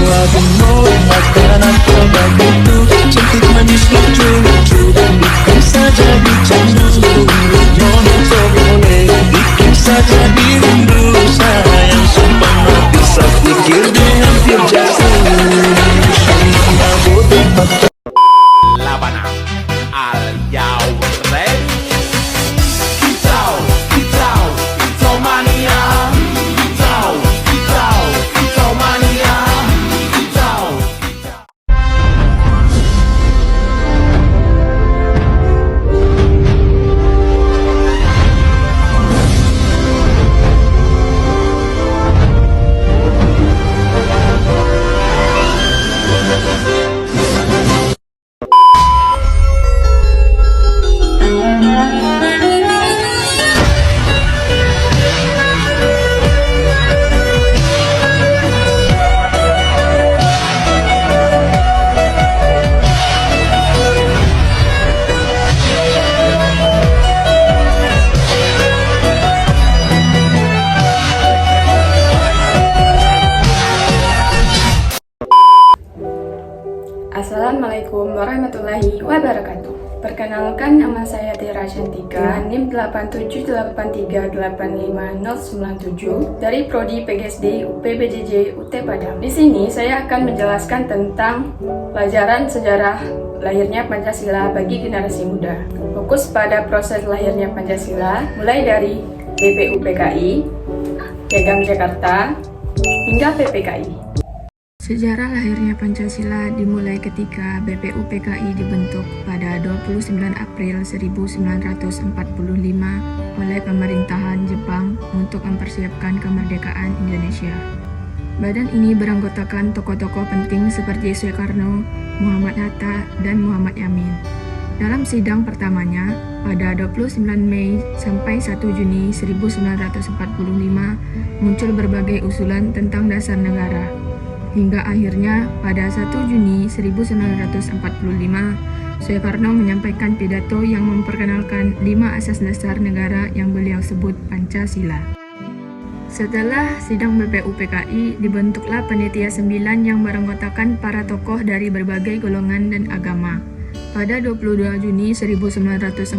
I've been knowing makanan kau begitu cantik manis lucu dan bikin saja dicandu. Nyonya kau boleh bikin saja dirindu. Sayang sumpah tak bisa pikir deh hampir jatuh. Shina bodoh mata Labana al y'all ready? Kicau, kicau, kicau mania. Kicau, kicau, kicau mania. Kicau, kicau. Assalamualaikum warahmatullahi wabarakatuh. Perkenalkan, nama saya Tira Shantika, NIM 8783859097 dari Prodi PGSD UPBJJ UT Padang. Di sini saya akan menjelaskan tentang pelajaran sejarah lahirnya Pancasila bagi generasi muda. Fokus pada proses lahirnya Pancasila mulai dari BPU PKI, Piagam Jakarta, hingga PPKI. Sejarah lahirnya Pancasila dimulai ketika BPU PKI dibentuk pada 29 April 1945 oleh pemerintahan Jepang untuk mempersiapkan kemerdekaan Indonesia. Badan ini beranggotakan tokoh-tokoh penting seperti Soekarno, Muhammad Hatta, dan Muhammad Yamin. Dalam sidang pertamanya, pada 29 Mei sampai 1 Juni 1945, muncul berbagai usulan tentang dasar negara. Hingga akhirnya pada 1 Juni 1945, Soekarno menyampaikan pidato yang memperkenalkan 5 asas dasar negara yang beliau sebut Pancasila. Setelah sidang BPU PKI, dibentuklah Panitia 9 yang beranggotakan para tokoh dari berbagai golongan dan agama. Pada 22 Juni 1945,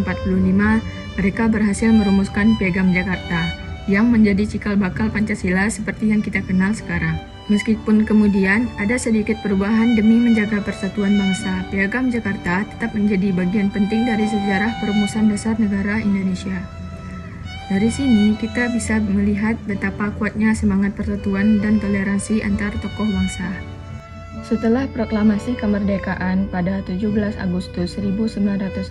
mereka berhasil merumuskan Piagam Jakarta, yang menjadi cikal bakal Pancasila seperti yang kita kenal sekarang. Meskipun kemudian ada sedikit perubahan demi menjaga persatuan bangsa, Piagam Jakarta tetap menjadi bagian penting dari sejarah perumusan dasar negara Indonesia. Dari sini kita bisa melihat betapa kuatnya semangat persatuan dan toleransi antar tokoh bangsa. Setelah proklamasi kemerdekaan pada 17 Agustus 1945,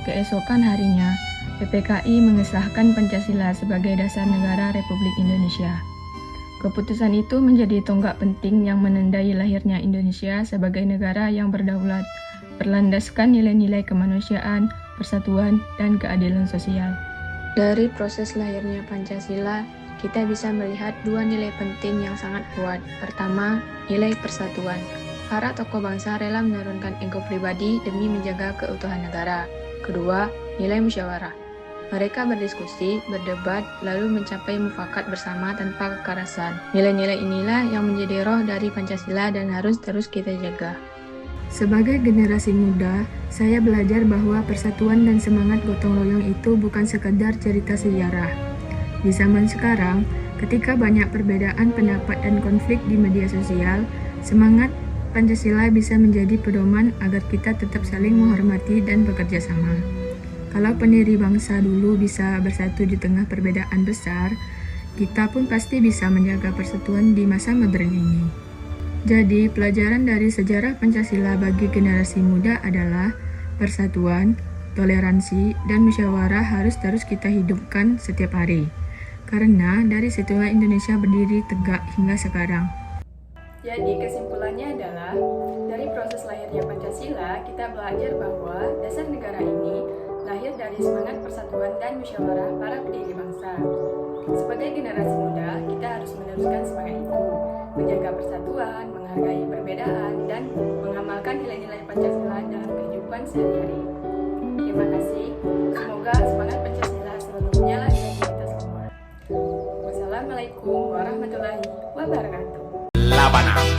keesokan harinya PPKI mengesahkan Pancasila sebagai dasar negara Republik Indonesia. Keputusan itu menjadi tonggak penting yang menandai lahirnya Indonesia sebagai negara yang berdaulat, berlandaskan nilai-nilai kemanusiaan, persatuan, dan keadilan sosial. Dari proses lahirnya Pancasila, kita bisa melihat 2 nilai penting yang sangat kuat. Pertama, nilai persatuan. Para tokoh bangsa rela menurunkan ego pribadi demi menjaga keutuhan negara. Kedua, nilai musyawarah. Mereka berdiskusi, berdebat, lalu mencapai mufakat bersama tanpa kekerasan. Nilai-nilai inilah yang menjadi roh dari Pancasila dan harus terus kita jaga. Sebagai generasi muda, saya belajar bahwa persatuan dan semangat gotong royong itu bukan sekedar cerita sejarah. Di zaman sekarang, ketika banyak perbedaan pendapat dan konflik di media sosial, semangat Pancasila bisa menjadi pedoman agar kita tetap saling menghormati dan bekerja sama. Kalau pendiri bangsa dulu bisa bersatu di tengah perbedaan besar, kita pun pasti bisa menjaga persatuan di masa modern ini. Jadi, pelajaran dari sejarah Pancasila bagi generasi muda adalah persatuan, toleransi, dan musyawarah harus terus kita hidupkan setiap hari. Karena dari situlah Indonesia berdiri tegak hingga sekarang. Jadi, kesimpulannya adalah, dari proses lahirnya Pancasila, kita belajar bahwa dasar negara ini lahir dari semangat persatuan dan musyawarah para pendiri bangsa. Sebagai generasi muda, kita harus meneruskan semangat itu, menjaga persatuan, menghargai perbedaan, dan mengamalkan nilai-nilai Pancasila dalam kehidupan sehari-hari. Terima kasih. Semoga semangat Pancasila selalu menyala di hati kita semua. Wassalamualaikum warahmatullahi wabarakatuh. labanan